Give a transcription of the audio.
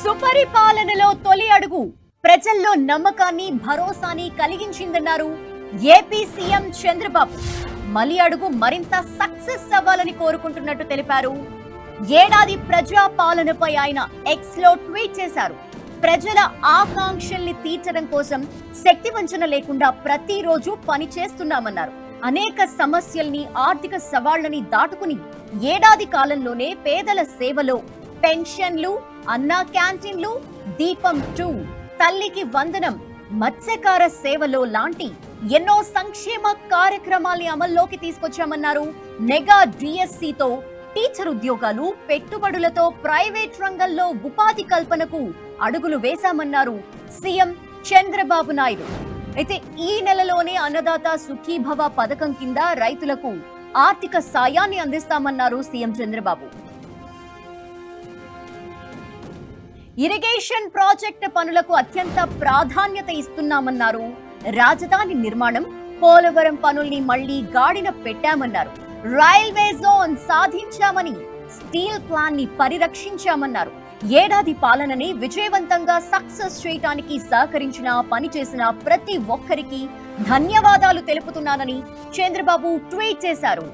సుపరిపాలనలో తొలి అడుగు ప్రజల్లో నమ్మకాన్ని భరోసాని కలిగించిందన్నారు ఏపీ సీఎం చంద్రబాబు. మలి అడుగు మరింత సక్సెస్ అవ్వాలని కోరుకుంటున్నట్టు తెలిపారు. ఏడాది ప్రజా పాలనపై ఆయన ఎక్స్ లో ట్వీట్ చేశారు. ప్రజల ఆకాంక్షల్ని తీర్చడం కోసం శక్తి వంచన లేకుండా ప్రతిరోజు పని చేస్తున్నామన్నారు. అనేక సమస్యల్ని ఆర్థిక సవాళ్లని దాటుకుని ఏడాది కాలంలోనే పేదల సేవలో పెన్షన్లు, అన్నా క్యాంటీన్లు, దీపం 2, తల్లికి వందనం, మత్స్యకార సేవలో లాంటి ఎన్నో సంక్షేమ కార్యక్రమాల్ని అమల్లోకి తీసుకొచ్చామన్నారు. మెగా డిఎస్సితో టీచర్ ఉద్యోగాలు, పెట్టుబడులతో ప్రైవేట్ రంగంలో ఉపాధి కల్పనకు అడుగులు వేశామన్నారు సీఎం చంద్రబాబు నాయుడు. అయితే ఈ నెలలోనే అన్నదాత సుఖీభవ పథకం కింద రైతులకు ఆర్థిక సాయాన్ని అందిస్తామన్నారు సీఎం చంద్రబాబు. ఇరిగేషన్ ప్రాజెక్టు పనులకు అత్యంత ప్రాధాన్యత ఇస్తున్నామన్నారు. రాజధాని నిర్మాణం, పోలవరం పనుల్ని మళ్లీ గాడిన పెట్టామన్నారు. రైల్వే జోన్ సాధించామని, స్టీల్ ప్లాన్ ని పరిరక్షించామన్నారు. ఏడాది పాలనని విజయవంతంగా సక్సెస్ చేయడానికి సహకరించిన, పనిచేసిన ప్రతి ఒక్కరికి ధన్యవాదాలు తెలుపుతున్నానని చంద్రబాబు ట్వీట్ చేశారు.